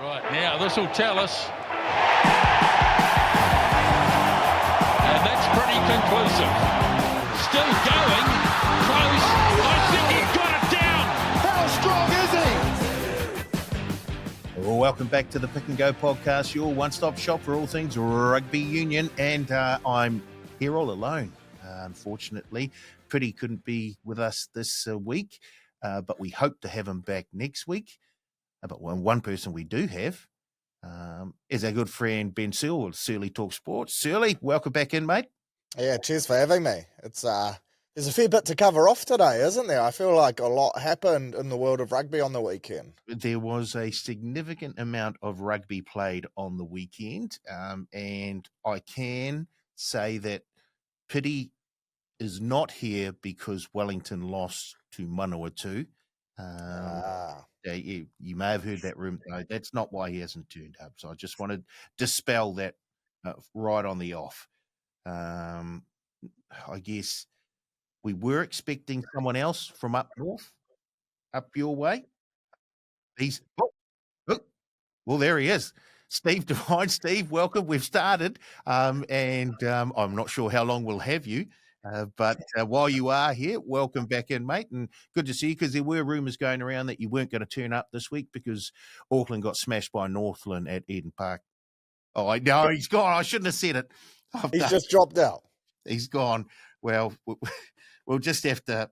Right, now this will tell us. And that's pretty conclusive. Still going. Close. I think he's got it down. How strong is he? Well, welcome back to the Pick and Go podcast, your one-stop shop for all things rugby union. And I'm here all alone, unfortunately. Pretty couldn't be with us this week, but we hope to have him back next week. But one person we do have is our good friend Ben Searle of Surly Talk Sports. Surly, welcome back in, mate. Yeah, cheers for having me. It's there's a fair bit to cover off today, isn't there? I feel like a lot happened in the world of rugby on the weekend. There was a significant amount of rugby played on the weekend, and I can say that Pity is not here because Wellington lost to Manawatu. You may have heard that rumor. No, that's not why he hasn't turned up. So I just want to dispel that right on the off. I guess we were expecting someone else from up north, up your way. Well, there he is. Steve Devine. Steve, welcome. We've started, and I'm not sure how long we'll have you. But while you are here, welcome back in, mate, and good to see you, because there were rumours going around that you weren't going to turn up this week because Auckland got smashed by Northland at Eden Park. Oh, I know, he's gone. I shouldn't have said it. He's just dropped out. He's gone. Well, we'll just have to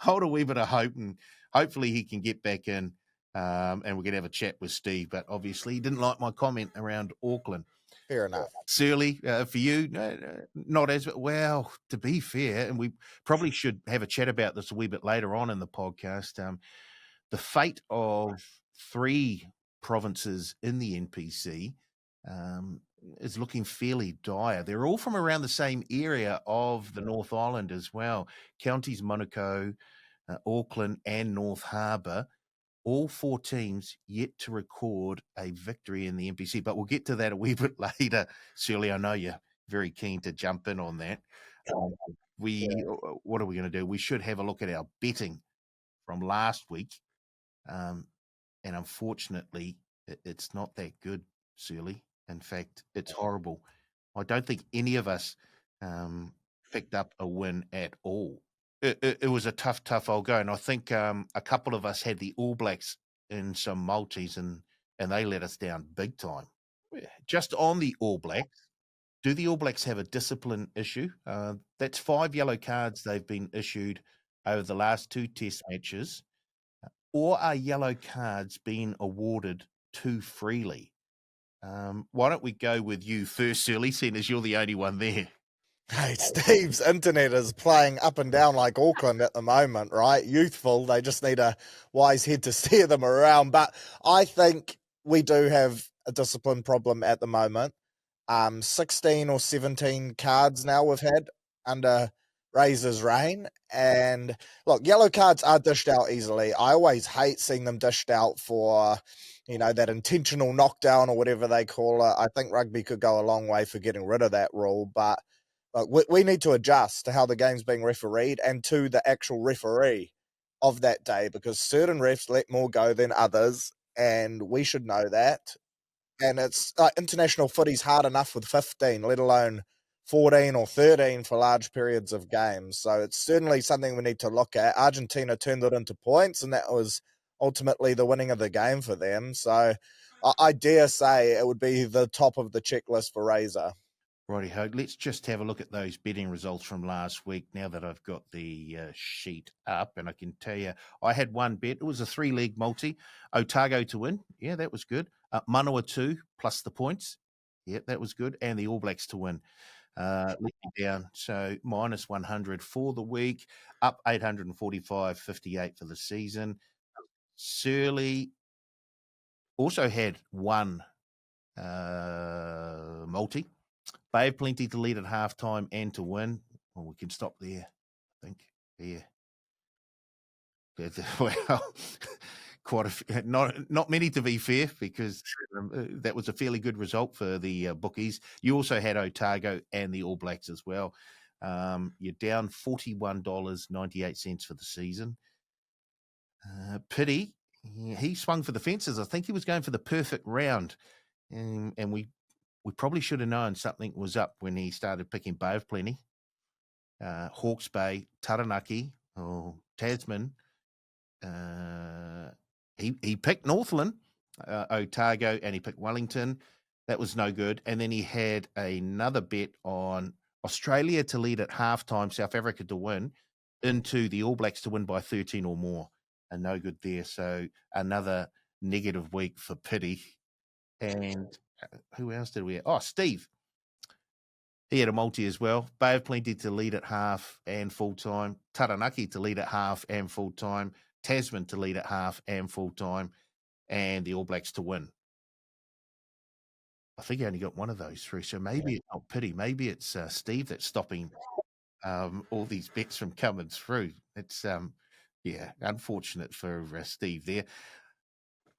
hold a wee bit of hope, and hopefully he can get back in, and we're going to have a chat with Steve. But obviously he didn't like my comment around Auckland. Fair enough. Surly, for you, not as well. To be fair, and we probably should have a chat about this a wee bit later on in the podcast. The fate of 3 provinces in the NPC is looking fairly dire. They're all from around the same area of the North Island as well. Counties Manukau, Auckland, and North Harbour. All 4 teams yet to record a victory in the NPC, but we'll get to that a wee bit later. Surely, I know you're very keen to jump in on that. What are we going to do? We should have a look at our betting from last week, and unfortunately, it's not that good, Surly. In fact, it's horrible. I don't think any of us picked up a win at all. It was a tough old go, and I think a couple of us had the All Blacks in some multis, and they let us down big time. Just on the All Blacks, do the All Blacks have a discipline issue? That's 5 yellow cards they've been issued over the last 2 test matches, or are yellow cards being awarded too freely? Why don't we go with you first, Surly, seeing as you're the only one there? Hey, Steve's internet is playing up and down like Auckland at the moment, right? Youthful, they just need a wise head to steer them around. But I think we do have a discipline problem at the moment. 16 or 17 cards now we've had under Razor's reign. And look, yellow cards are dished out easily. I always hate seeing them dished out for, that intentional knockdown or whatever they call it. I think rugby could go a long way for getting rid of that rule, but we need to adjust to how the game's being refereed and to the actual referee of that day, because certain refs let more go than others, and we should know that. And it's international footy's hard enough with 15, let alone 14 or 13 for large periods of games. So it's certainly something we need to look at. Argentina turned it into points, and that was ultimately the winning of the game for them. So I dare say it would be the top of the checklist for Razor. Righty-ho, let's just have a look at those betting results from last week now that I've got the sheet up, and I can tell you I had one bet. It was a 3-leg multi. Otago to win. Yeah, that was good. Manawatu plus the points. Yeah, that was good. And the All Blacks to win. Let me down. So minus 100 for the week, up 845.58 for the season. Surly also had one multi. Bay of Plenty to lead at halftime and to win. Well, we can stop there, I think. Yeah. Well, quite not many to be fair, because that was a fairly good result for the bookies. You also had Otago and the All Blacks as well. You're down $41.98 for the season. Pity, he swung for the fences. I think he was going for the perfect round, and we probably should have known something was up when he started picking both plenty. Hawke's Bay, Taranaki, or Tasman. He picked Northland, Otago, and he picked Wellington. That was no good. And then he had another bet on Australia to lead at halftime, South Africa to win, into the All Blacks to win by 13 or more. And no good there. So another negative week for Pity. And who else did we have? Oh, Steve. He had a multi as well. Bay of Plenty to lead at half and full time. Taranaki to lead at half and full time. Tasman to lead at half and full time. And the All Blacks to win. I think he only got one of those through. So maybe it's not Pity. Maybe it's Steve that's stopping all these bets from coming through. It's, unfortunate for Steve there.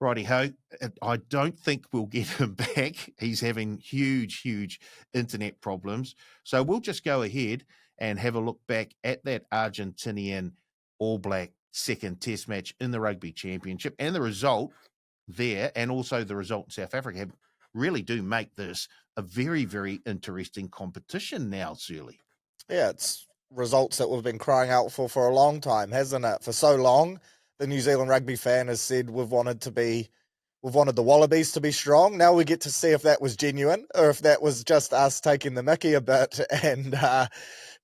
Righty ho. I don't think we'll get him back. He's having huge internet problems. So we'll just go ahead and have a look back at that Argentinian All Black second test match in the Rugby Championship, and the result there, and also the result in South Africa, really do make this a very interesting competition now, Surly. Yeah, it's results that we've been crying out for a long time, hasn't it? For so long, the New Zealand rugby fan has said we've wanted the Wallabies to be strong. Now we get to see if that was genuine or if that was just us taking the mickey a bit and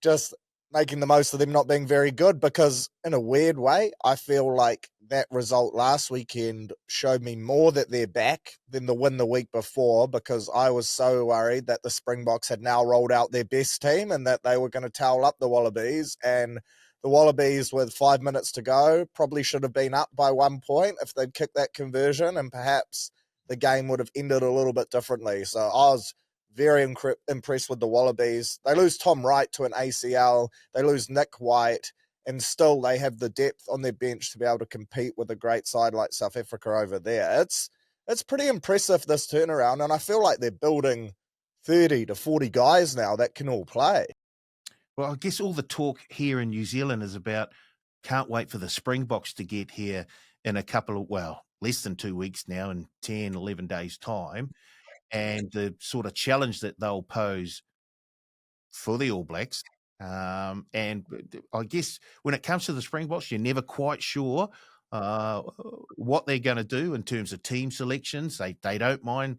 just making the most of them not being very good, because in a weird way, I feel like that result last weekend showed me more that they're back than the win the week before, because I was so worried that the Springboks had now rolled out their best team and that they were going to towel up the Wallabies. And the Wallabies, with 5 minutes to go, probably should have been up by 1 point if they'd kicked that conversion, and perhaps the game would have ended a little bit differently. So I was very impressed with the Wallabies. They lose Tom Wright to an ACL. They lose Nick White, and still they have the depth on their bench to be able to compete with a great side like South Africa over there. It's pretty impressive, this turnaround, and I feel like they're building 30 to 40 guys now that can all play. Well, I guess all the talk here in New Zealand is about can't wait for the Springboks to get here in a couple of, less than 2 weeks now, in 10, 11 days' time, and the sort of challenge that they'll pose for the All Blacks. And I guess when it comes to the Springboks, you're never quite sure what they're going to do in terms of team selections. They don't mind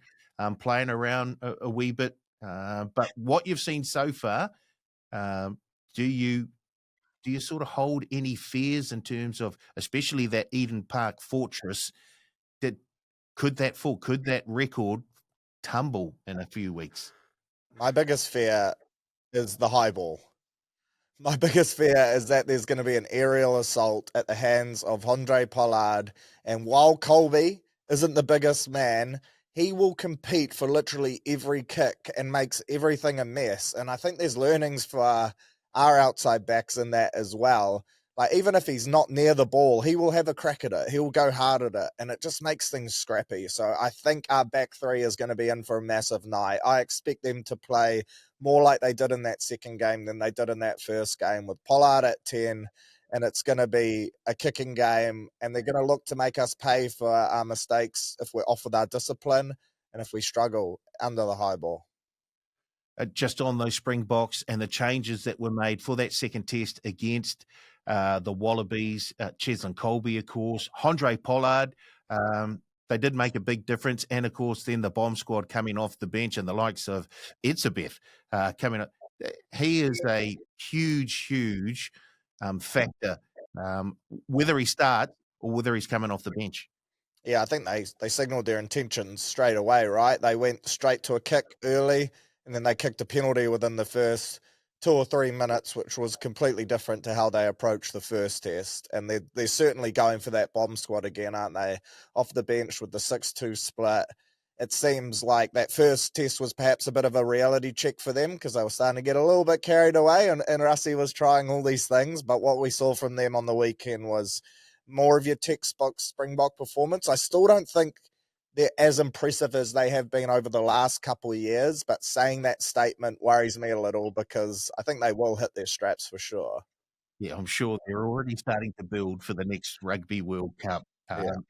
playing around a wee bit. But what you've seen so far, do you sort of hold any fears in terms of, especially that Eden Park fortress, that could that fall? Could that record tumble in a few weeks? My biggest fear is the high ball. My biggest fear is that there's going to be an aerial assault at the hands of Handré Pollard. And while Colby isn't the biggest man, he will compete for literally every kick and makes everything a mess. And I think there's learnings for our outside backs in that as well. Like, even if he's not near the ball, he will have a crack at it. He will go hard at it, and it just makes things scrappy. So I think our back three is going to be in for a massive night. I expect them to play more like they did in that second game than they did in that first game, with Pollard at 10, and it's going to be a kicking game, and they're going to look to make us pay for our mistakes if we're off with our discipline and if we struggle under the high ball. Just on those Springboks and the changes that were made for that second test against the Wallabies, Cheslin Colby, of course, Handré Pollard, they did make a big difference. And, of course, then the bomb squad coming off the bench and the likes of Etzebeth coming up. He is a huge factor, whether he starts or whether he's coming off the bench. Yeah, I think they signalled their intentions straight away, right? They went straight to a kick early, and then they kicked a penalty within the first 2 or 3 minutes, which was completely different to how they approached the first test. And they're certainly going for that bomb squad again, aren't they? Off the bench with the 6-2 split. It seems like that first test was perhaps a bit of a reality check for them, because they were starting to get a little bit carried away, and Russie was trying all these things. But what we saw from them on the weekend was more of your textbook Springbok performance. I still don't think they're as impressive as they have been over the last couple of years, but saying that statement worries me a little, because I think they will hit their straps for sure. Yeah, I'm sure they're already starting to build for the next Rugby World Cup. And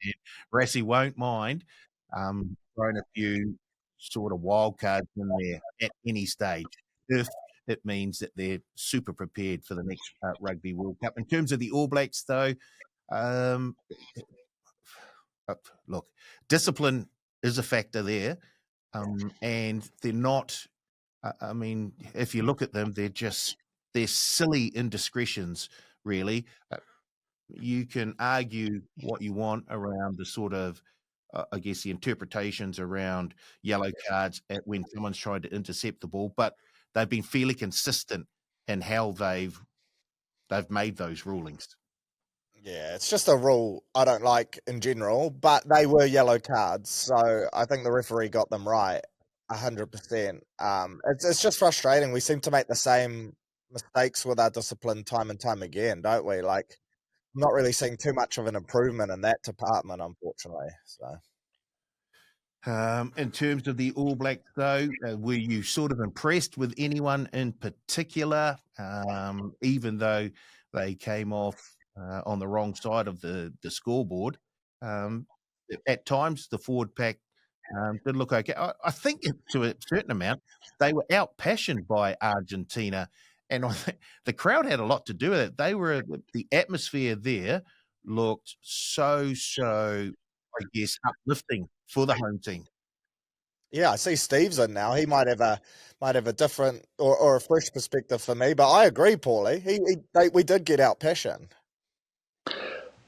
Rassie won't mind throwing a few sort of wild cards in there at any stage if it means that they're super prepared for the next Rugby World Cup. In terms of the All Blacks, though, look, discipline is a factor there, and they're not. I mean, if you look at them, they're silly indiscretions, really. You can argue what you want around the sort of, I guess, the interpretations around yellow cards when someone's tried to intercept the ball, but they've been fairly consistent in how they've made those rulings. Yeah, it's just a rule I don't like in general, but they were yellow cards, so I think the referee got them right, 100%. It's just frustrating. We seem to make the same mistakes with our discipline time and time again, don't we? Like, I'm not really seeing too much of an improvement in that department, unfortunately. So. In terms of the All Blacks, though, were you sort of impressed with anyone in particular, even though they came off on the wrong side of the scoreboard? At times, the forward pack did look okay. I think to a certain amount, they were out-passioned by Argentina, and I think the crowd had a lot to do with it. The atmosphere there looked so, I guess, uplifting for the home team. Yeah, I see Steve's in now. He might have a different or a fresh perspective for me, but I agree, Paulie. We did get out passion.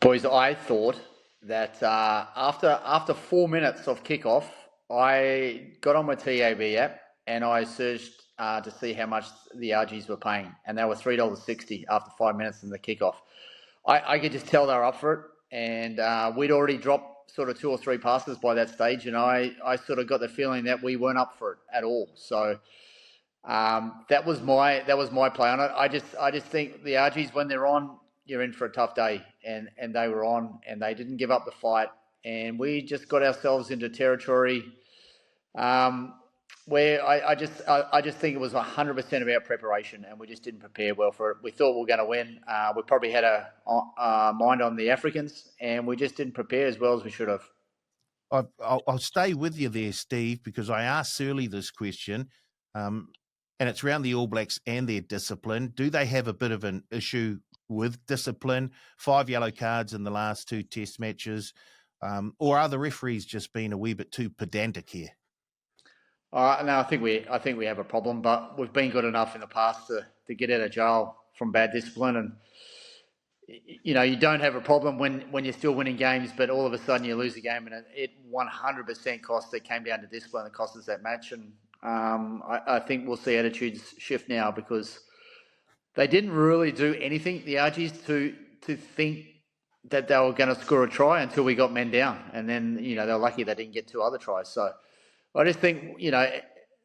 Boys, I thought that after 4 minutes of kickoff, I got on my TAB app and I searched to see how much the RGs were paying, and they were $3.60 after 5 minutes in the kickoff. I could just tell they were up for it, and we'd already dropped sort of 2 or 3 passes by that stage, and I sort of got the feeling that we weren't up for it at all. So that was my play on it. I just think the RGs, when they're on, you're in for a tough day, and they were on, and they didn't give up the fight, and we just got ourselves into territory where I just think it was 100% about preparation, and we just didn't prepare well for it. We thought we were going to win. We probably had a mind on the Africans, and we just didn't prepare as well as we should have. I'll stay with you there, Steve, because I asked Surly this question, and it's around the All Blacks and their discipline. Do they have a bit of an issue with discipline? 5 yellow cards in the last 2 test matches, or are the referees just being a wee bit too pedantic here? No, I think we have a problem, but we've been good enough in the past to get out of jail from bad discipline, and you know, you don't have a problem when you're still winning games, but all of a sudden you lose a game, and it 100% cost. It came down to discipline that cost us that match, and I think we'll see attitudes shift now, because they didn't really do anything, the RGs, to think that they were going to score a try until we got men down, and then, you know, they were lucky they didn't get 2 other tries. So I just think, you know,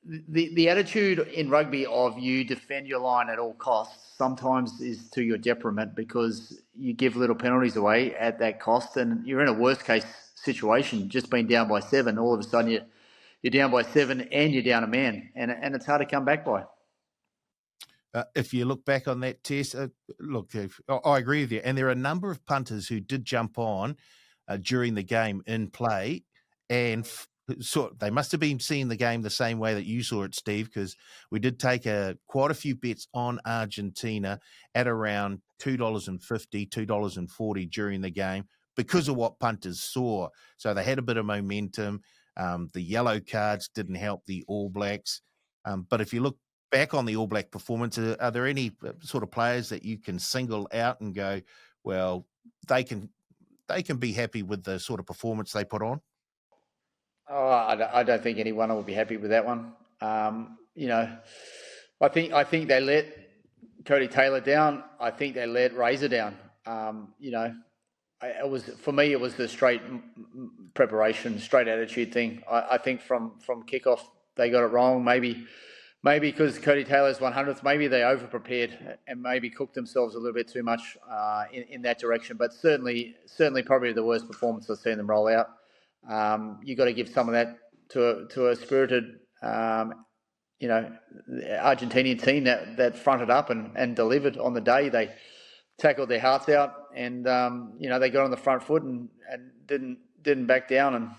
the attitude in rugby of you defend your line at all costs sometimes is to your detriment, because you give little penalties away at that cost, and you're in a worst case situation, just being down by 7. All of a sudden you're down by 7 and you're down a man, and it's hard to come back by. If you look back on that test, look, I agree with you. And there are a number of punters who did jump on during the game in play, and so they must have been seeing the game the same way that you saw it, Steve, because we did take quite a few bets on Argentina at around $2.50, $2.40 during the game because of what punters saw. So they had a bit of momentum. The yellow cards didn't help the All Blacks. But if you look back on the All Black performance, are there any sort of players that you can single out and go, well, they can be happy with the sort of performance they put on? Oh, I don't think anyone will be happy with that one. You know, I think they let Cody Taylor down. I think they let Razor down. You know, for me, it was the straight preparation, straight attitude thing. I think from kickoff they got it wrong. Maybe because Cody Taylor's 100th, maybe they over-prepared and maybe cooked themselves a little bit too much in that direction. But certainly probably the worst performance I've seen them roll out. You got to give some of that to a spirited, Argentinian team that fronted up and delivered on the day. tackled their hearts out, and they got on the front foot and didn't back down. And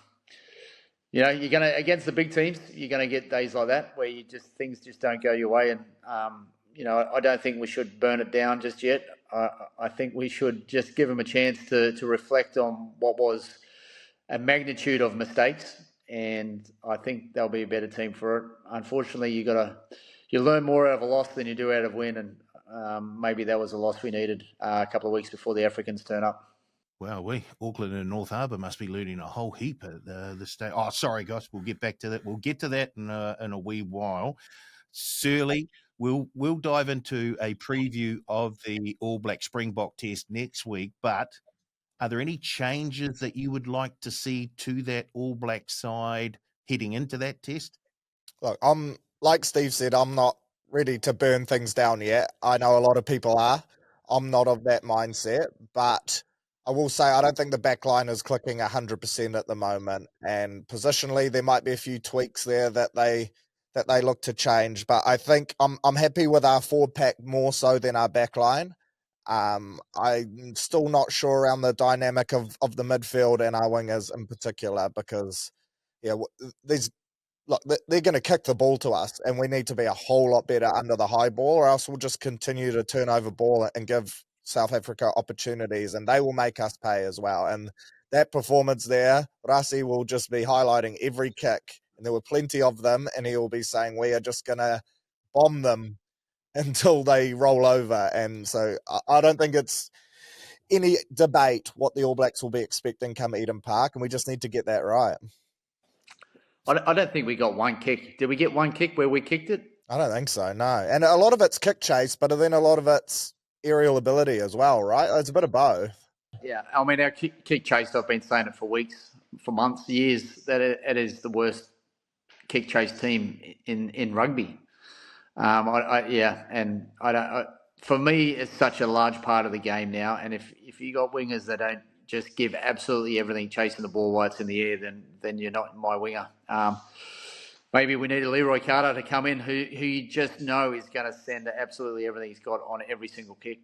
you're gonna, against the big teams, you're gonna get days like that where things just don't go your way. And I don't think we should burn it down just yet. I think we should just give them a chance to reflect on what was a magnitude of mistakes, and I think they'll be a better team for it. Unfortunately, you learn more out of a loss than you do out of win, and maybe that was a loss we needed a couple of weeks before the Africans turn up. Well, Auckland and North Harbour must be learning a whole heap at the state. Oh, sorry, guys. We'll get back to that. We'll get to that in a wee while. Surly, we'll dive into a preview of the All Black Springbok test next week. But are there any changes that you would like to see to that All Black side heading into that test? Look, like Steve said, I'm not ready to burn things down yet. I know a lot of people are. I'm not of that mindset, but I will say I don't think the back line is clicking 100% at the moment. And positionally, there might be a few tweaks there that they look to change. But I think I'm happy with our forward pack more so than our back line. I'm still not sure around the dynamic of the midfield and our wingers in particular, because they're going to kick the ball to us, and we need to be a whole lot better under the high ball, or else we'll just continue to turn over ball and give South Africa opportunities, and they will make us pay as well. And that performance there, Rasi will just be highlighting every kick, and there were plenty of them, and he will be saying, we are just going to bomb them until they roll over. And so I don't think it's any debate what the All Blacks will be expecting come Eden Park, and we just need to get that right. I don't think we got one kick. Did we get one kick where we kicked it? I don't think so, no. And a lot of it's kick chase, but then a lot of it's aerial ability as well, right? It's a bit of both. Yeah, I mean, our kick chase, I've been saying it for weeks, for months, years, that it is the worst kick chase team in rugby. For me, it's such a large part of the game now. And if you got wingers that don't just give absolutely everything chasing the ball while it's in the air, then you're not my winger. Maybe we need a Leroy Carter to come in who you just know is going to send absolutely everything he's got on every single kick.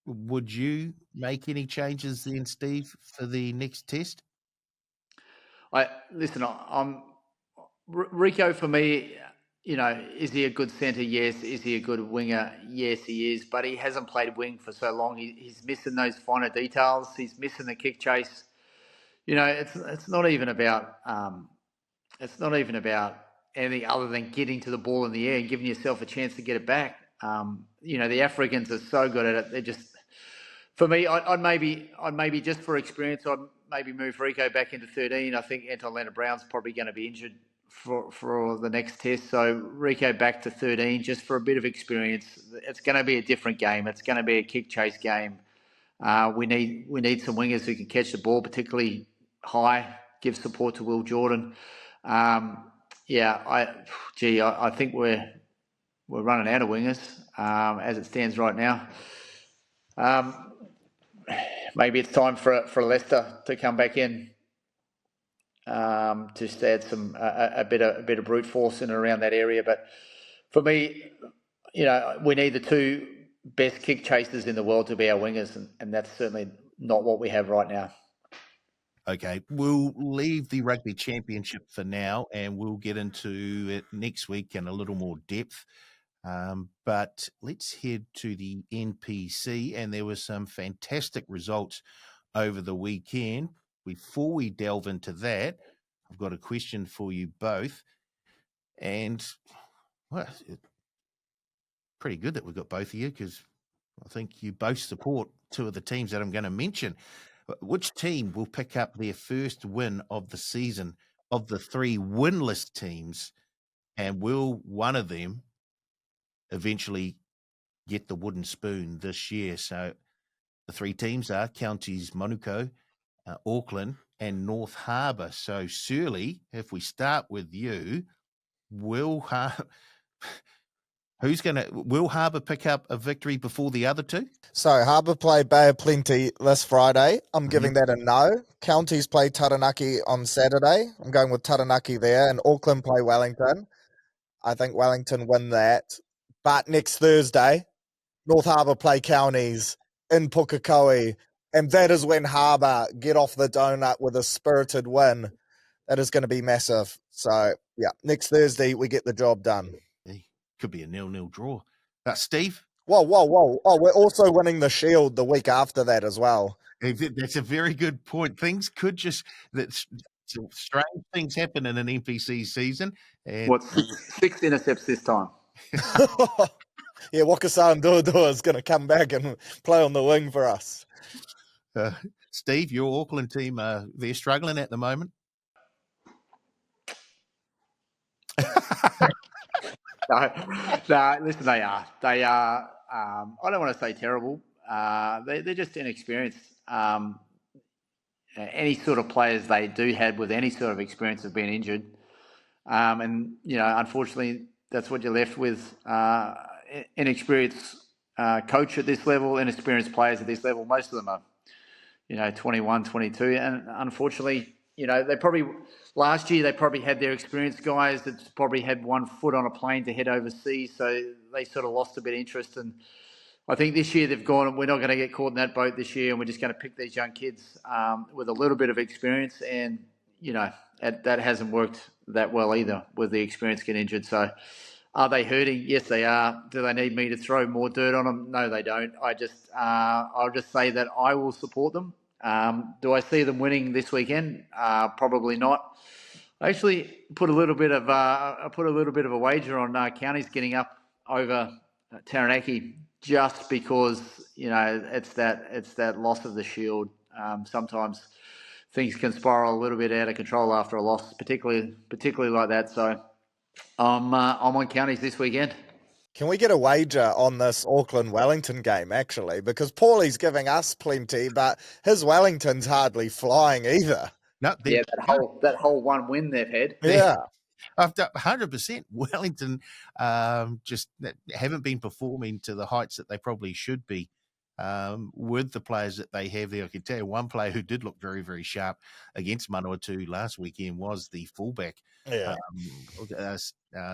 Would you make any changes then, Steve, for the next test? Rico, for me, is he a good centre? Yes. Is he a good winger? Yes, he is. But he hasn't played wing for so long. He's missing those finer details. He's missing the kick chase. It's not even about anything other than getting to the ball in the air and giving yourself a chance to get it back. The Africans are so good at it. They're just, for me, I'd maybe just for experience, I'd maybe move Rico back into 13. I think Anton Leonard-Brown's probably going to be injured for the next test. So Rico back to 13 just for a bit of experience. It's going to be a different game. It's going to be a kick chase game. We need some wingers who can catch the ball, particularly high, give support to Will Jordan. I think we're running out of wingers as it stands right now. Maybe it's time for Leicester to come back in. Just add a bit of brute force in and around that area. But for me, we need the two best kick chasers in the world to be our wingers, and that's certainly not what we have right now. Okay, we'll leave the Rugby Championship for now, and we'll get into it next week in a little more depth. But let's head to the NPC, and there were some fantastic results over the weekend. Before we delve into that, I've got a question for you both. And, well, it's pretty good that we've got both of you, because I think you both support two of the teams that I'm going to mention. Which team will pick up their first win of the season of the three winless teams, and will one of them eventually get the wooden spoon this year? So the three teams are Counties Manukau, Auckland, and North Harbour. So, Surly, if we start with you, will Harbour pick up a victory before the other two? So Harbour play Bay of Plenty this Friday. I'm giving that a no. Counties play Taranaki on Saturday. I'm going with Taranaki there. And Auckland play Wellington. I think Wellington win that. But next Thursday, North Harbour play Counties in Pukekohe, and that is when Harbour get off the donut with a spirited win. That is going to be massive. So, yeah, next Thursday we get the job done. Could be a 0-0 draw. Steve? Whoa. Oh, we're also winning the Shield the week after that as well. That's a very good point. Things could just strange things happen in an NPC season. And What, six intercepts this time? Yeah, Wakasan Duodua is going to come back and play on the wing for us. Steve, your Auckland team, they're struggling at the moment. No, listen, they are. They are. I don't want to say terrible. They're just inexperienced. Any sort of players they do have with any sort of experience of being injured, and unfortunately, that's what you're left with. Inexperienced coach at this level, inexperienced players at this level. Most of them are, 21, 22, and unfortunately, they probably last year they probably had their experienced guys that probably had one foot on a plane to head overseas, so they sort of lost a bit of interest. And I think this year they've gone, we're not going to get caught in that boat this year, and we're just going to pick these young kids with a little bit of experience, and that hasn't worked that well either with the experience getting injured. So are they hurting? Yes, they are. Do they need me to throw more dirt on them? No, they don't. I'll just say that I will support them. Do I see them winning this weekend? Probably not. I actually put a little bit of a wager on Counties getting up over Taranaki just because it's that loss of the Shield. Sometimes things can spiral a little bit out of control after a loss, particularly like that. So I'm on Counties this weekend. Can we get a wager on this Auckland-Wellington game, actually? Because Paulie's giving us plenty, but his Wellington's hardly flying either. No, that whole one win they've had. Yeah. I've done 100%. Wellington just haven't been performing to the heights that they probably should be with the players that they have there. I can tell you one player who did look very, very sharp against Manawatu last weekend was the fullback,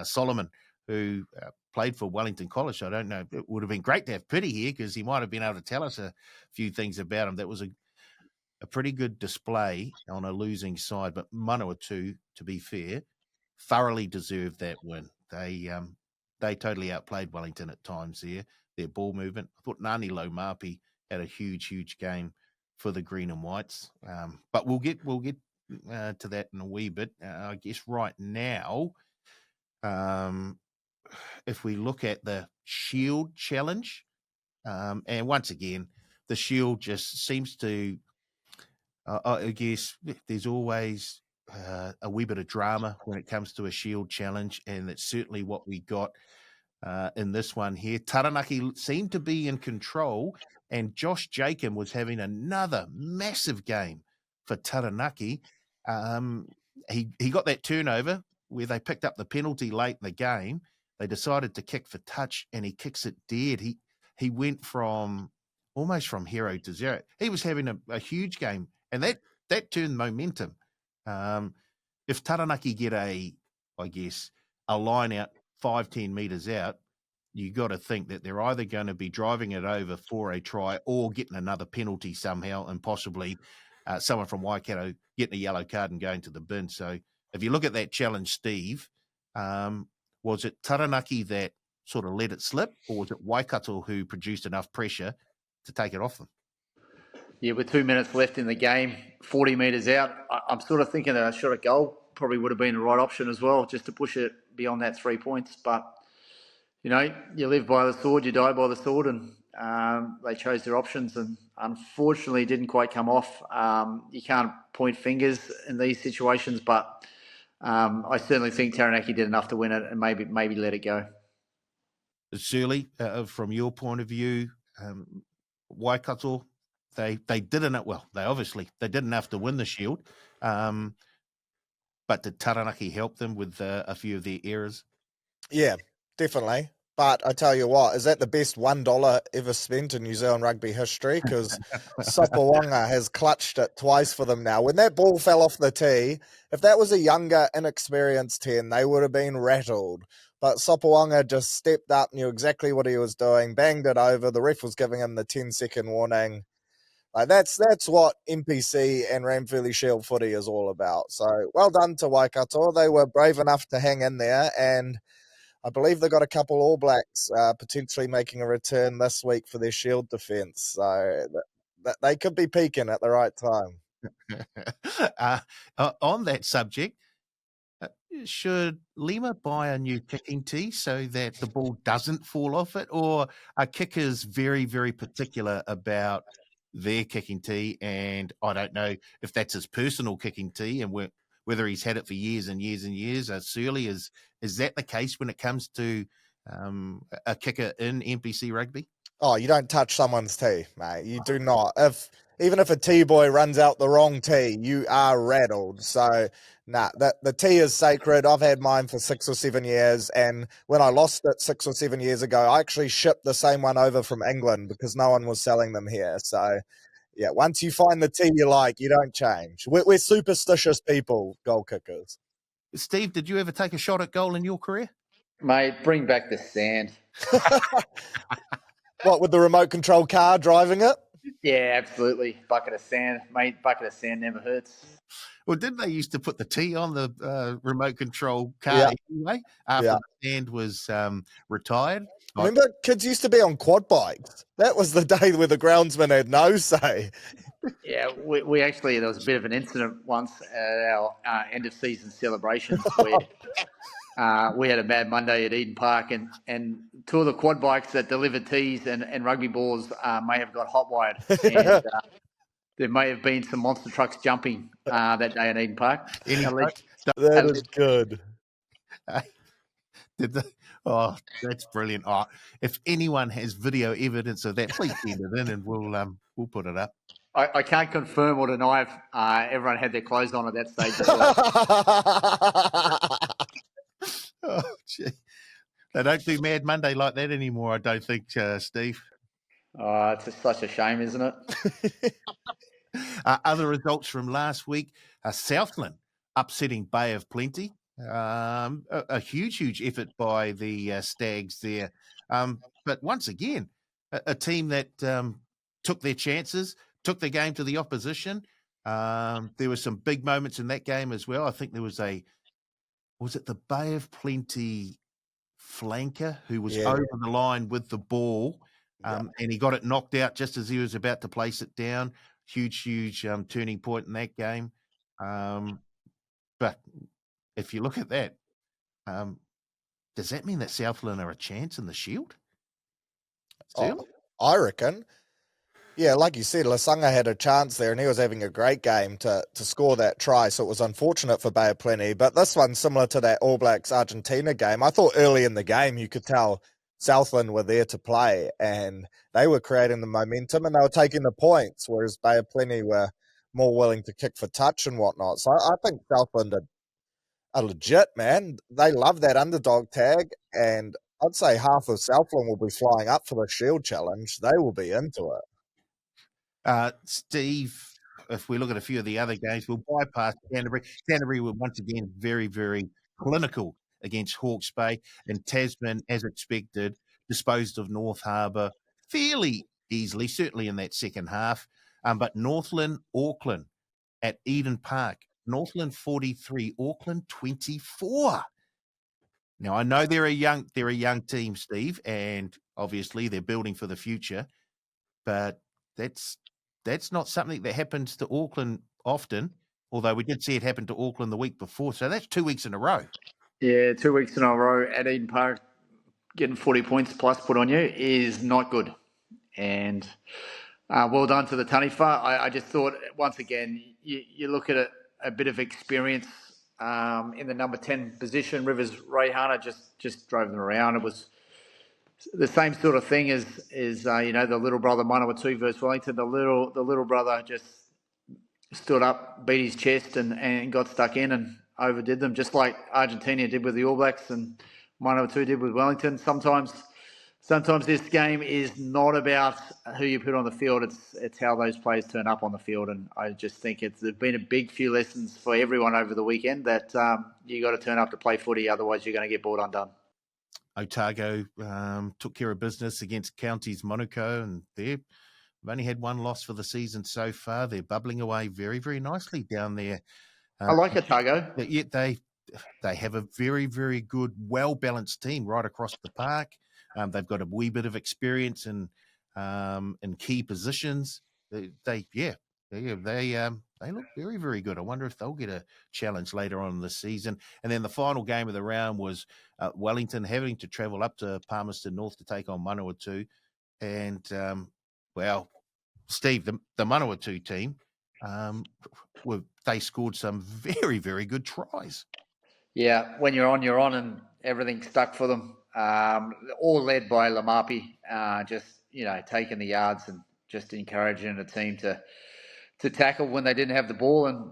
Solomon, who played for Wellington College. I don't know. It would have been great to have Pity here because he might have been able to tell us a few things about him. That was a pretty good display on a losing side, but Manawatu, to be fair, thoroughly deserved that win. They totally outplayed Wellington at times there. Their ball movement. I thought Nani Lomapi had a huge game for the Green and Whites. But we'll get to that in a wee bit. I guess right now, if we look at the Shield Challenge, and once again, the Shield just seems to, I guess there's always a wee bit of drama when it comes to a Shield Challenge, and that's certainly what we got in this one here. Taranaki seemed to be in control, and Josh Jacob was having another massive game for Taranaki. He got that turnover where they picked up the penalty late in the game. They decided to kick for touch, and he kicks it dead. He went almost from hero to zero. He was having a huge game, and that turned momentum. If Taranaki get a line out 5-10 metres out, you got to think that they're either going to be driving it over for a try or getting another penalty somehow, and possibly someone from Waikato getting a yellow card and going to the bin. So if you look at that challenge, Steve, was it Taranaki that sort of let it slip, or was it Waikato who produced enough pressure to take it off them? Yeah, with 2 minutes left in the game, 40 metres out, I'm sort of thinking that a shot at goal probably would have been the right option as well, just to push it beyond that 3 points. But, you live by the sword, you die by the sword, and they chose their options and unfortunately didn't quite come off. You can't point fingers in these situations, but I certainly think Taranaki did enough to win it and maybe let it go. Shirley, from your point of view, Waikato, they did enough. Well, they did enough to win the Shield, but did Taranaki help them with a few of their errors? Yeah, definitely. But I tell you what, is that the best $1 ever spent in New Zealand rugby history? Because Sopawanga has clutched it twice for them now. When that ball fell off the tee, if that was a younger, inexperienced 10, they would have been rattled. But Sopawanga just stepped up, knew exactly what he was doing, banged it over. The ref was giving him the 10-second warning. Like that's what NPC and Ranfurly Shield footy is all about. So well done to Waikato. They were brave enough to hang in there, and I believe they've got a couple All Blacks potentially making a return this week for their Shield defence. So that they could be peaking at the right time. On that subject, should Lima buy a new kicking tee so that the ball doesn't fall off it, or are kickers very, very particular about their kicking tee? And I don't know if that's his personal kicking tee and whether he's had it for years and years and years. Surly, is that the case when it comes to a kicker in NPC rugby? Oh, you don't touch someone's tee, mate. You do not. Even if a tee boy runs out the wrong tee, you are rattled. So, the tee is sacred. I've had mine for 6 or 7 years, and when I lost it 6 or 7 years ago, I actually shipped the same one over from England because no one was selling them here. So, yeah, once you find the tee you like, you don't change. We're superstitious people, goal kickers. Steve, did you ever take a shot at goal in your career? Mate, bring back the sand. What, with the remote control car driving it? Yeah, absolutely. Bucket of sand. Mate, bucket of sand never hurts. Well, didn't they used to put the tee on the remote control car anyway after the sand was retired? Remember, kids used to be on quad bikes. That was the day where the groundsman had no say. Yeah, we actually, there was a bit of an incident once at our end of season celebrations where we had a bad Monday at Eden Park, and two of the quad bikes that delivered tees and rugby balls may have got hot wired. And there may have been some monster trucks jumping that day at Eden Park. That is good. Oh, that's brilliant. Oh, if anyone has video evidence of that, please send it in and we'll put it up. I can't confirm or deny if everyone had their clothes on at that stage as well. Oh, gee. They don't do Mad Monday like that anymore, I don't think, Steve. Oh, it's just such a shame, isn't it? Other results from last week, Southland upsetting Bay of Plenty. A huge effort by the Stags there. But once again, a team that took their chances, took the game to the opposition. There were some big moments in that game as well. I think there was was it the Bay of Plenty flanker who was over the line with the ball, and he got it knocked out just as he was about to place it down. Huge turning point in that game. But if you look at that, does that mean that Southland are a chance in the Shield? I reckon. Yeah, like you said, Lasanga had a chance there, and he was having a great game to score that try, so it was unfortunate for Bay of Plenty. But this one's similar to that All Blacks Argentina game. I thought early in the game you could tell Southland were there to play, and they were creating the momentum, and they were taking the points, whereas Bay of Plenty were more willing to kick for touch and whatnot. So I think Southland are legit, man. They love that underdog tag, and I'd say half of Southland will be flying up for the Shield Challenge. They will be into it. Steve, if we look at a few of the other games, we'll bypass Canterbury. Canterbury were once again very, very clinical against Hawke's Bay, and Tasman, as expected, disposed of North Harbour fairly easily, certainly in that second half. But Northland, Auckland at Eden Park, Northland 43, Auckland 24. Now I know they're a young team, Steve, and obviously they're building for the future, but that's not something that happens to Auckland often, although we did see it happen to Auckland the week before. So that's 2 weeks in a row. Yeah, 2 weeks in a row at Eden Park, getting 40 points plus put on you is not good. And well done to the Taniwha. I just thought, once again, you look at a bit of experience in the number 10 position. Rivers Rayhana just drove them around. It was the same sort of thing as the little brother Manawatu versus Wellington. The little brother just stood up, beat his chest, and got stuck in and overdid them, just like Argentina did with the All Blacks, and Manawatu did with Wellington. Sometimes this game is not about who you put on the field. It's how those players turn up on the field. And I just think there's been a big few lessons for everyone over the weekend that you got to turn up to play footy. Otherwise, you're going to get bored undone. Otago took care of business against Counties Monaco, and they've only had one loss for the season so far. They're bubbling away very, very nicely down there. I like Otago. Yet they have a very, very good, well-balanced team right across the park. They've got a wee bit of experience in key positions. They look very, very good. I wonder if they'll get a challenge later on in the season. And then the final game of the round was Wellington having to travel up to Palmerston North to take on Manawatu. And, Steve, the Manawatu team, they scored some very, very good tries. Yeah, when you're on, and everything's stuck for them. All led by Lamapi, just taking the yards and just encouraging the team to tackle when they didn't have the ball. And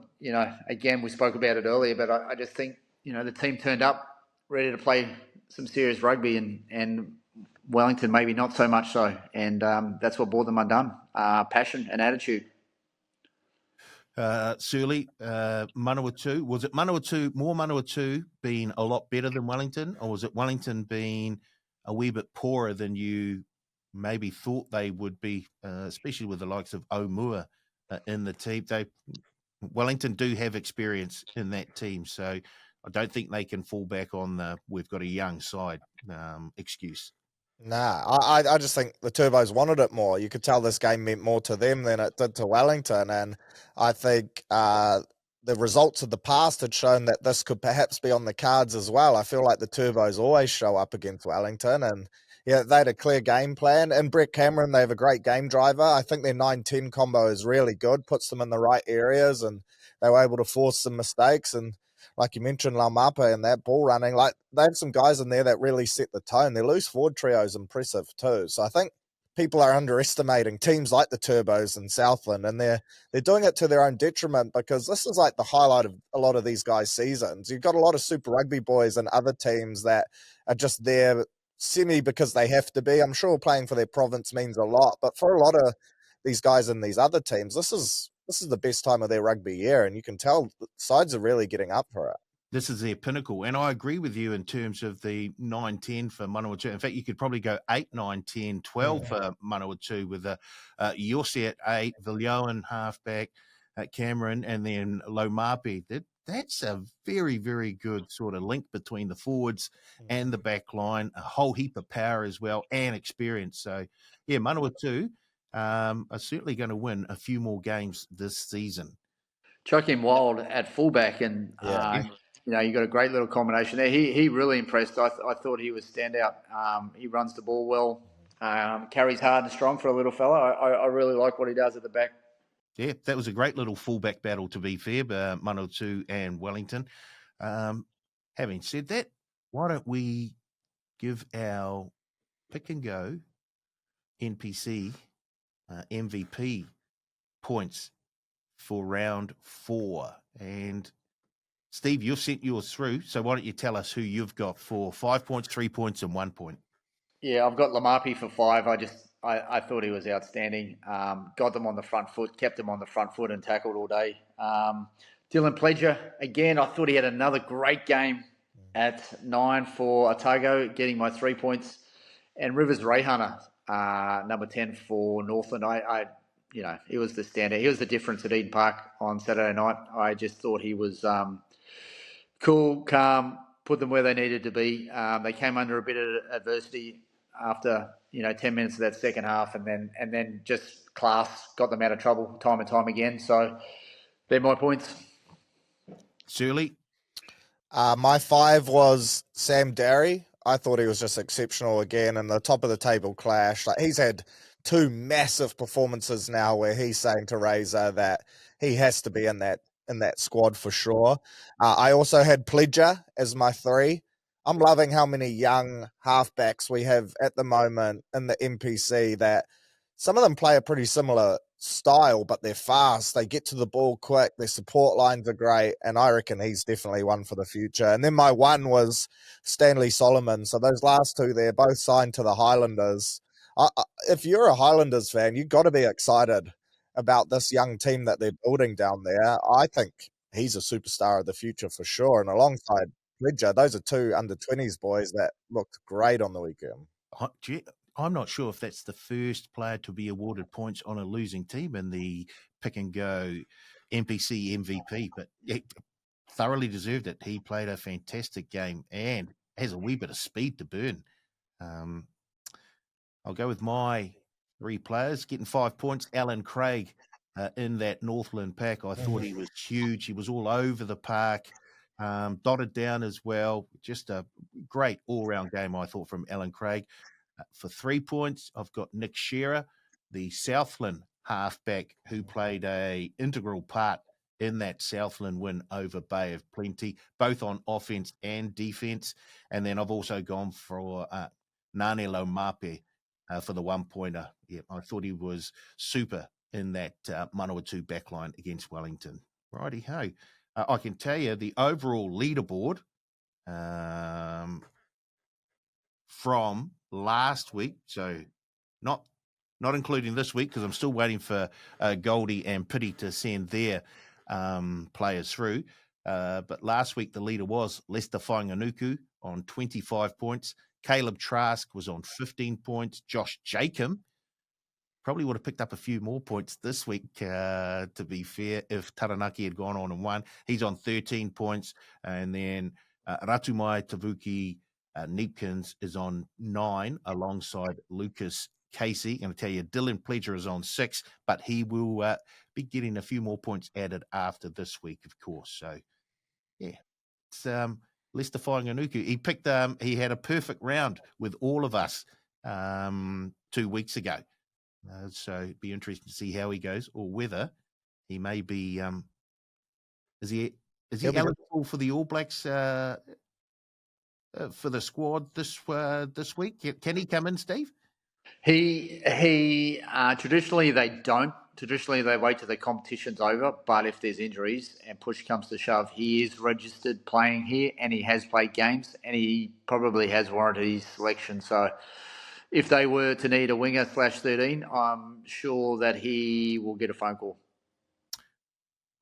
again, we spoke about it earlier, but I just think the team turned up ready to play some serious rugby, and Wellington maybe not so much so. And that's what brought them undone: passion and attitude. Surly, Manawatu, was it Manawatu being a lot better than Wellington, or was it Wellington being a wee bit poorer than you maybe thought they would be, especially with the likes of Omua in the team? Wellington do have experience in that team, so I don't think they can fall back on we've got a young side excuse. Nah, I just think the Turbos wanted it more. You could tell this game meant more to them than it did to Wellington. And I think the results of the past had shown that this could perhaps be on the cards as well. I feel like the Turbos always show up against Wellington. And yeah, they had a clear game plan. And Brett Cameron, they have a great game driver. I think their 9-10 combo is really good, puts them in the right areas, and they were able to force some mistakes. And like you mentioned, Laumapa and that ball running, like they have some guys in there that really set the tone. Their loose forward trio is impressive too. So I think people are underestimating teams like the Turbos and Southland, and they're doing it to their own detriment, because this is like the highlight of a lot of these guys' seasons. You've got a lot of Super Rugby boys and other teams that are just there semi because they have to be. I'm sure playing for their province means a lot, but for a lot of these guys in these other teams, this is the best time of their rugby year, and you can tell the sides are really getting up for it. This is their pinnacle, and I agree with you in terms of the 9-10 for Manawatu. In fact, you could probably go 8, 9, 10, 12 for Manawatu with Yossi at 8, Viljoen halfback, Cameron, and then Lomapi. That's a very, very good sort of link between the forwards and the back line, a whole heap of power as well, and experience. So, yeah, Manawatu are certainly going to win a few more games this season. Chuck him Wild at fullback, and you got a great little combination there. He really impressed. I thought he was standout. He runs the ball well, carries hard and strong for a little fella. I really like what he does at the back. Yeah, that was a great little fullback battle, to be fair, Manawatu and Wellington. Having said that, why don't we give our pick and go NPC MVP points for round 4? And Steve, you've sent yours through, so why don't you tell us who you've got for 5 points, 3 points, and 1 point? Yeah, I've got Lamapi for 5. I thought he was outstanding. Got them on the front foot, kept them on the front foot, and tackled all day. Dylan Pledger, again, I thought he had another great game at 9 for Otago, getting my 3 points. And Rivers Rayhunter, number 10 for Northland. He was the standout. He was the difference at Eden Park on Saturday night. I just thought he was cool, calm, put them where they needed to be. They came under a bit of adversity after 10 minutes of that second half, and then just class got them out of trouble time and time again. So they're my points. Surly? My 5 was Sam Darry. I thought he was just exceptional again in the top of the table clash. Like, he's had 2 massive performances now where he's saying to Razor that he has to be in that squad for sure. I also had Pledger as my 3. I'm loving how many young halfbacks we have at the moment in the NPC, that some of them play a pretty similar style, but they're fast. They get to the ball quick. Their support lines are great, and I reckon he's definitely one for the future. And then my one was Stanley Solomon. So those last two, they're both signed to the Highlanders. If you're a Highlanders fan, you've got to be excited about this young team that they're building down there. I think he's a superstar of the future for sure. And alongside Ledger, those are two under-20s boys that looked great on the weekend. I'm not sure if that's the first player to be awarded points on a losing team in the pick and go NPC MVP, but he thoroughly deserved it. He played a fantastic game and has a wee bit of speed to burn. I'll go with my three players getting 5 points. Alan Craig in that Northland pack. I thought he was huge. He was all over the park, dotted down as well. Just a great all-round game, I thought, from Alan Craig. For 3 points, I've got Nick Shearer, the Southland halfback who played a integral part in that Southland win over Bay of Plenty, both on offense and defense. And then I've also gone for Nane Laumape for the 1 pointer. Yeah, I thought he was super in that Manawatu backline against Wellington. Righty ho. I can tell you the overall leaderboard from last week, so not including this week because I'm still waiting for Goldie and Pity to send their players through. But last week the leader was Lester Whainganuku on 25 points. Caleb Trask was on 15 points. Josh Jacob probably would have picked up a few more points this week, to be fair, if Taranaki had gone on and won. He's on 13 points. And then Ratumai Tavuki Neepkins is on 9 alongside Lucas Casey. I'm going to tell you, Dylan Pledger is on 6, but he will be getting a few more points added after this week, of course. So, yeah, it's Lester Whainganuku. He picked. He had a perfect round with all of us 2 weeks ago. So it'd be interesting to see how he goes, or whether he may be. Is he eligible for the All Blacks for the squad this week? Can he come in, Steve? He traditionally they don't. Traditionally they wait till the competition's over. But if there's injuries and push comes to shove, he is registered playing here, and he has played games, and he probably has warranted his selection. So if they were to need a winger /13, I'm sure that he will get a phone call.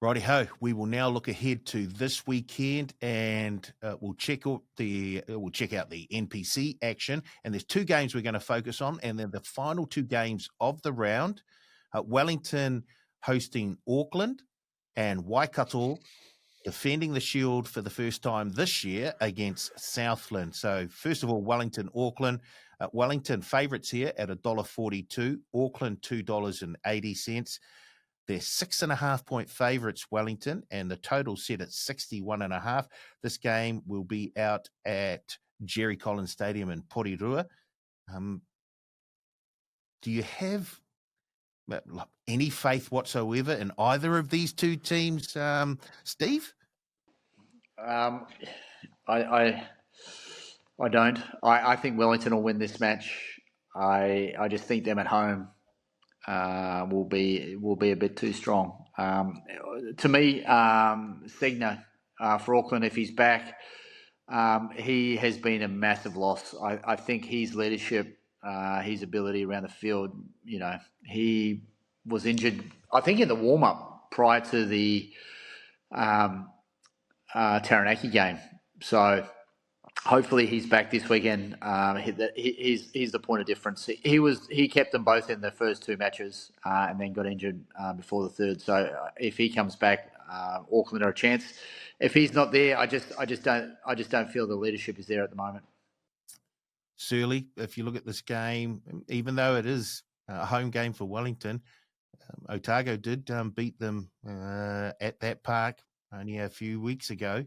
Righty ho. We will now look ahead to this weekend, and we'll check out the NPC action. And there's 2 games we're going to focus on, and then the final 2 games of the round: Wellington hosting Auckland, and Waikato defending the Shield for the first time this year against Southland. So first of all, Wellington, Auckland. Wellington favourites here at $1.42. Auckland $2.80. They're 6.5 point favourites, Wellington, and the total set at 61.5. This game will be out at Jerry Collins Stadium in Porirua. Do you have any faith whatsoever in either of these 2 teams, Steve? I don't. I think Wellington will win this match. I just think them at home will be a bit too strong. To me, Segner for Auckland, if he's back, he has been a massive loss. I think his leadership, his ability around the field, he was injured, I think, in the warm-up prior to the Taranaki game. So hopefully he's back this weekend. He's the point of difference. He kept them both in the first 2 matches and then got injured before the third. So if he comes back, Auckland are a chance. If he's not there, I just don't feel the leadership is there at the moment. Surly, if you look at this game, even though it is a home game for Wellington, Otago did beat them at that park only a few weeks ago.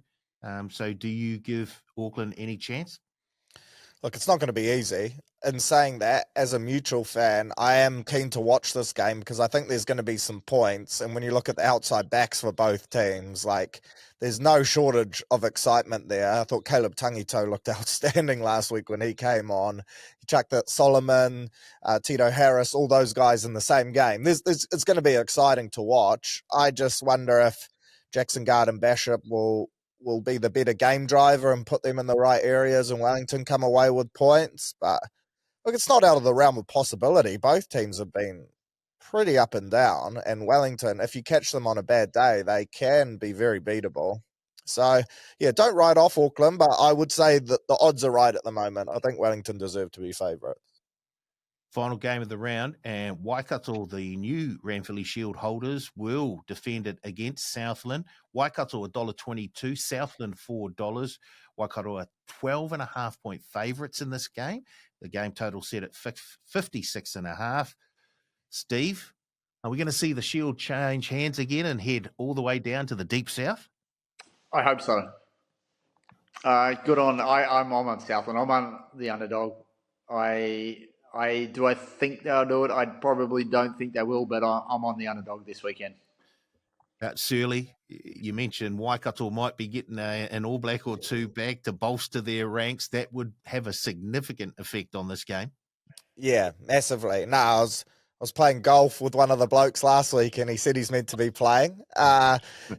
So do you give Auckland any chance? Look, it's not going to be easy. In saying that, as a mutual fan, I am keen to watch this game because I think there's going to be some points. And when you look at the outside backs for both teams, like there's no shortage of excitement there. I thought Caleb Tangito looked outstanding last week when he came on. He chucked at Solomon, Tito Harris, all those guys in the same game. It's going to be exciting to watch. I just wonder if Jackson Garden Bishop will be the better game driver and put them in the right areas and Wellington come away with points. But look, it's not out of the realm of possibility. Both teams have been pretty up and down, and Wellington, if you catch them on a bad day, they can be very beatable. So, yeah, don't write off Auckland, but I would say that the odds are right at the moment. I think Wellington deserve to be favourites. Final game of the round, and Waikato, the new Ranfurly Shield holders, will defend it against Southland. Waikato $1.22, Southland $4. Waikato are 12.5-point favourites in this game. The game total set at 56.5. Steve, are we going to see the Shield change hands again and head all the way down to the deep south? I hope so. Good on. I'm on Southland. I'm on the underdog. Do I think they'll do it? I probably don't think they will, but I'm on the underdog this weekend. Surly, you mentioned Waikato might be getting an All Black or two back to bolster their ranks. That would have a significant effect on this game. Yeah, massively. No, I was playing golf with one of the blokes last week, and he said he's meant to be playing.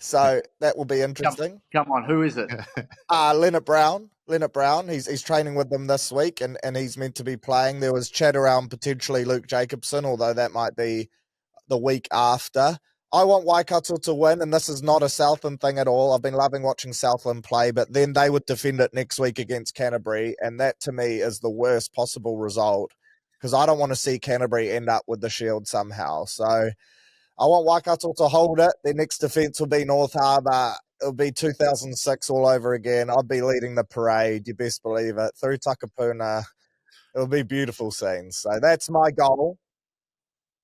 So that will be interesting. Come on, who is it? Leonard Brown. Leonard Brown. He's training with them this week, and he's meant to be playing. There was chat around potentially Luke Jacobson, although that might be the week after. I want Waikato to win, and this is not a Southland thing at all. I've been loving watching Southland play, but then they would defend it next week against Canterbury, and that to me is the worst possible result because I don't want to see Canterbury end up with the Shield somehow. So I want Waikato to hold it. Their next defence will be North Harbour. It'll be 2006 all over again. I'll be leading the parade, you best believe it, through Takapuna. It'll be beautiful scenes. So that's my goal.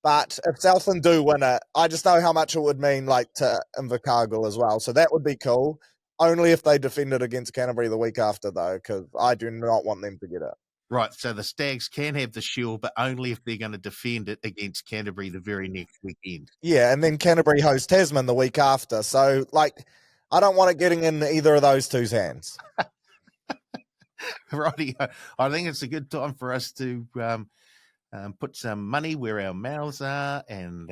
But if Southland do win it, I just know how much it would mean like to Invercargill as well. So that would be cool. Only if they defend it against Canterbury the week after, though, because I do not want them to get it. Right, so the Stags can have the Shield, but only if they're going to defend it against Canterbury the very next weekend. Yeah, and then Canterbury host Tasman the week after. So, like, I don't want it getting in either of those two's hands. Righty, I think it's a good time for us to put some money where our mouths are and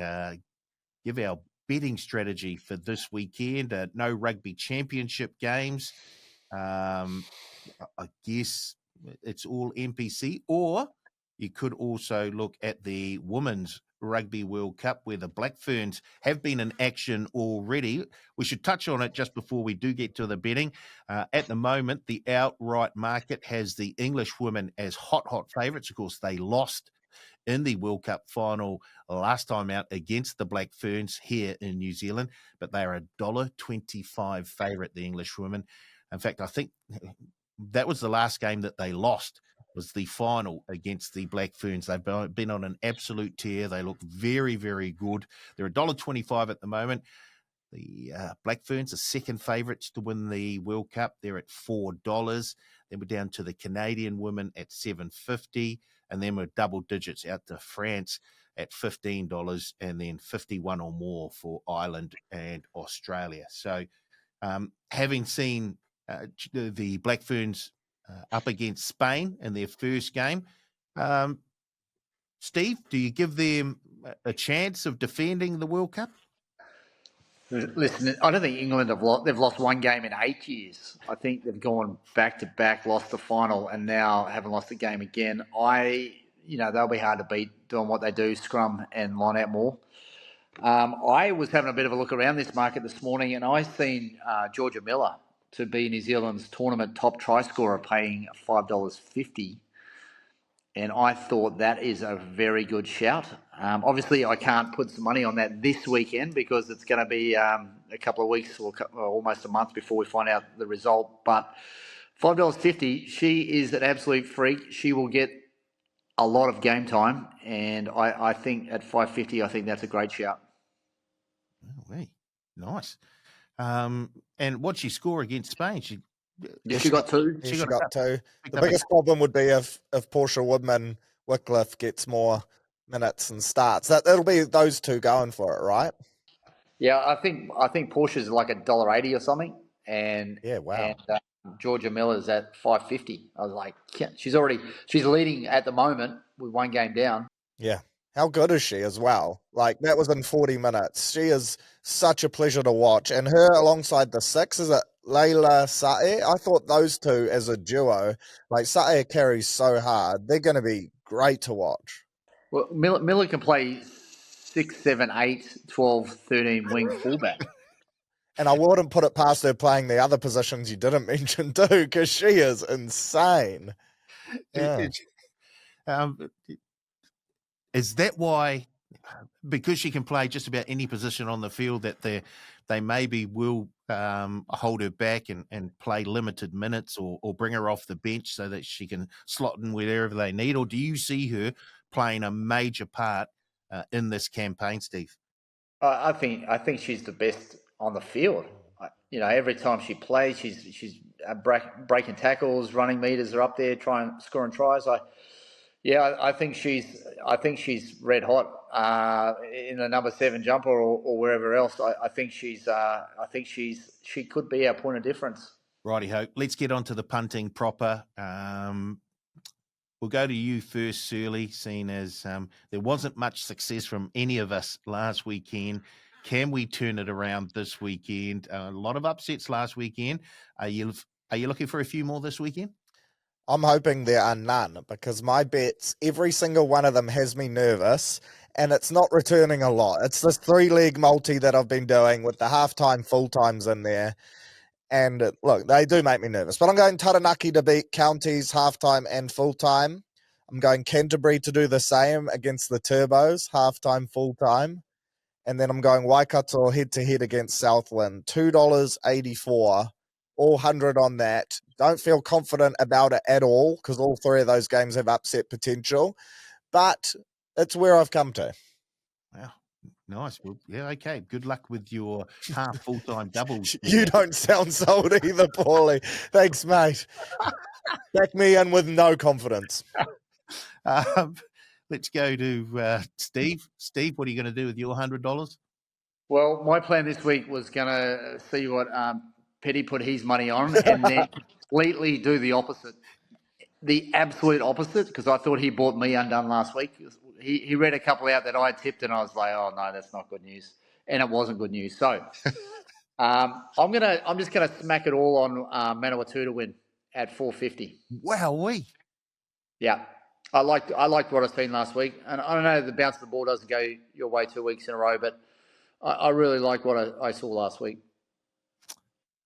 give our betting strategy for this weekend. No Rugby Championship games. I guess it's all NPC, or you could also look at the Women's Rugby World Cup where the Black Ferns have been in action already. We should touch on it just before we do get to the betting. At the moment, the outright market has the English women as hot favourites. Of course, they lost in the World Cup final last time out against the Black Ferns here in New Zealand, but they are $1.25 favourite, the English women. In fact, I think that was the last game that they lost, was the final against the Black Ferns. They've been on an absolute tear. They look very, very good. They're $1.25 at the moment. The Black Ferns are second favourites to win the World Cup. They're at $4. Then we're down to the Canadian women at $7.50. And then we're double digits out to France at $15 and then 51 or more for Ireland and Australia. So having seen the Black Ferns up against Spain in their first game, Steve, do you give them a chance of defending the World Cup? Listen, I don't think England they've lost one game in 8 years. I think they've gone back to back, lost the final, and now haven't lost a game again. They'll be hard to beat doing what they do, scrum and line out more. I was having a bit of a look around this market this morning, and I seen Georgia Miller to be New Zealand's tournament top try scorer, paying $5.50. And I thought that is a very good shout. Obviously, I can't put some money on that this weekend because it's going to be a couple of weeks or almost a month before we find out the result. But $5.50, she is an absolute freak. She will get a lot of game time. And I think at $5.50, I think that's a great shout. Oh, hey, nice. And what'd she score against Spain? She Yeah, she got 2. Yeah, She she got a got 2. Picked The up a biggest problem would be if Portia Woodman Wycliffe gets more minutes and starts. It'll be those two going for it, right? Yeah, I think Porsche's like $1.80 or something, and Yeah, wow. Georgia Miller's at 5.50. I was like, yeah, she's leading at the moment with 1 game down. Yeah. How good is she as well? Like, that was in 40 minutes. She is such a pleasure to watch. And her alongside the 6, is it Layla Sae? I thought those two as a duo, like Sae carries so hard, they're going to be great to watch. Well, Miller can play 6, 7, 8, 12, 13 wing fullback. And I wouldn't put it past her playing the other positions you didn't mention too, because she is insane. Yeah. Um, is that why, because she can play just about any position on the field, that they maybe will hold her back and play limited minutes or bring her off the bench so that she can slot in wherever they need? Or do you see her playing a major part in this campaign, Steve? I think she's the best on the field. Every time she plays, she's breaking tackles, running meters are up there, scoring tries. I think she's red hot in the number 7 jumper or wherever else. I think she could be our point of difference. Righty-ho. Let's get on to the punting proper. We'll go to you first, Surly, seeing as there wasn't much success from any of us last weekend. Can we turn it around this weekend? A lot of upsets last weekend. Are you looking for a few more this weekend? I'm hoping there are none, because my bets, every single one of them has me nervous, and it's not returning a lot. It's this 3-leg multi that I've been doing with the halftime, full times in there. And look, they do make me nervous. But I'm going Taranaki to beat Counties halftime and full time. I'm going Canterbury to do the same against the Turbos, halftime, full time. And then I'm going Waikato head to head against Southland, $2.84, all 100 on that. Don't feel confident about it at all, because all 3 of those games have upset potential. But it's where I've come to. Wow. Nice. Well, yeah, okay. Good luck with your half full-time doubles. You don't sound sold either, Paulie. Thanks, mate. Back me in with no confidence. Let's go to Steve. Steve, what are you going to do with your $100? Well, my plan this week was going to see what Petty put his money on and then completely do the opposite. The absolute opposite, because I thought he bought me undone last week. He read a couple out that I tipped, and I was like, "Oh no, that's not good news," and it wasn't good news. So, I'm just gonna smack it all on Manawatu to win at 450. Wowee. Yeah, I liked what I've seen last week, and I don't know the bounce of the ball doesn't go your way 2 weeks in a row, but I really like what I saw last week.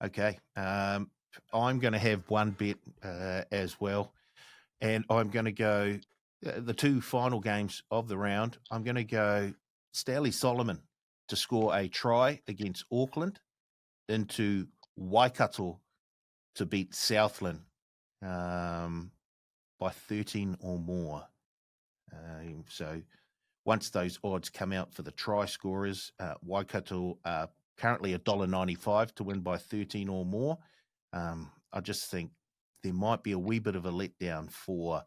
Okay, I'm going to have one bet as well. And I'm going to go the 2 final games of the round. I'm going to go Stanley Solomon to score a try against Auckland, into Waikato to beat Southland by 13 or more. So once those odds come out for the try scorers, Waikato are currently $1.95 to win by 13 or more. I just think there might be a wee bit of a letdown for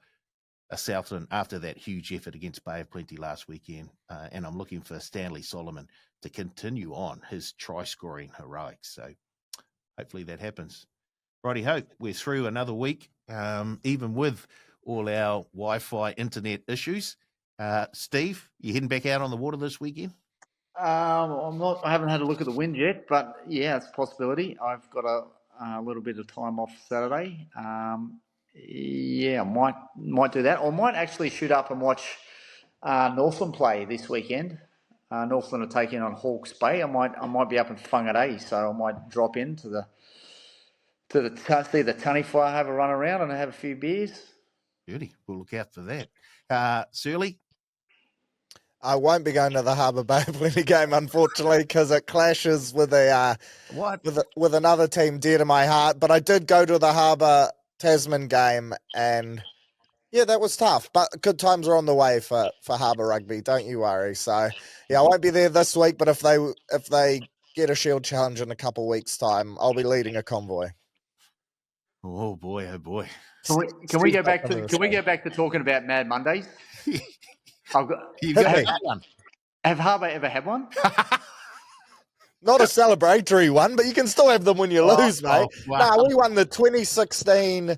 a Southland after that huge effort against Bay of Plenty last weekend. And I'm looking for Stanley Solomon to continue on his try-scoring heroics. So hopefully that happens. Righty-ho, we're through another week, even with all our Wi-Fi internet issues. Steve, you heading back out on the water this weekend? I'm not. I haven't had a look at the wind yet, but yeah, it's a possibility. I've got a little bit of time off Saturday. Yeah, I might do that, or might actually shoot up and watch Northland play this weekend. Northland are taking on Hawke's Bay. I might be up in Whangarei, so I might drop in to see the Tunny Fire, have a run around, and have a few beers. Beauty. We'll look out for that. Surly? I won't be going to the Harbour Bay of Plenty game, unfortunately, because it clashes with with another team dear to my heart. But I did go to the Harbour Tasman game, and yeah, that was tough. But good times are on the way for Harbour Rugby. Don't you worry. So yeah, I won't be there this week. But if they get a Shield challenge in a couple of weeks' time, I'll be leading a convoy. Oh boy, oh boy. Can we go back to talking about Mad Mondays? I've got. You've got Hit me. that one. Have Harbour ever had one? Not a celebratory one, but you can still have them when you lose, mate. wow. No, we won the 2016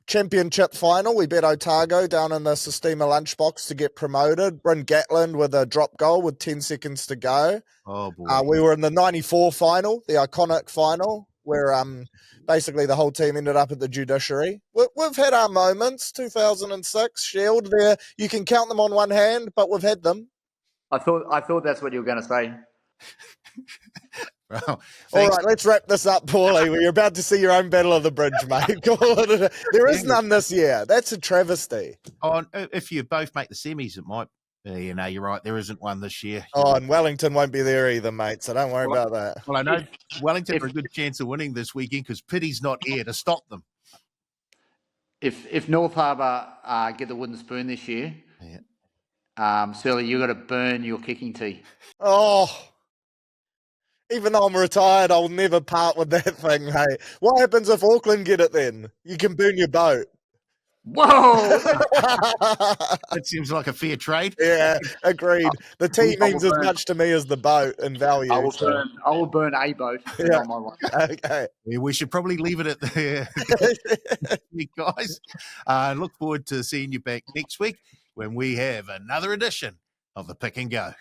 championship final. We beat Otago down in the Sistema lunchbox to get promoted. Bryn Gatland with a drop goal with 10 seconds to go. Oh boy. We were in the 94 final, the iconic final, where basically the whole team ended up at the judiciary. We've had our moments, 2006, Shield there. You can count them on one hand, but we've had them. I thought that's what you were going to say. Well, All thanks. right, let's wrap this up, Paulie. You're about to see your own Battle of the Bridge, mate. There is none this year. That's a travesty. Oh, if you both make the semis, it might. You know, you're right. There isn't one this year. Oh, and Wellington won't be there either, mate, so don't worry about that. Well, I know Wellington have a good chance of winning this weekend because Pity's not here to stop them. If North Harbour get the wooden spoon this year, Surly, you've got to burn your kicking tee. Oh, even though I'm retired, I'll never part with that thing, hey. What happens if Auckland get it then? You can burn your boat. Whoa! That seems like a fair trade. Yeah, agreed. The tee means as much to me as the boat in value. I will burn a boat on my one. Okay. Yeah, we should probably leave it at there, guys. Look forward to seeing you back next week when we have another edition of the Pick and Go.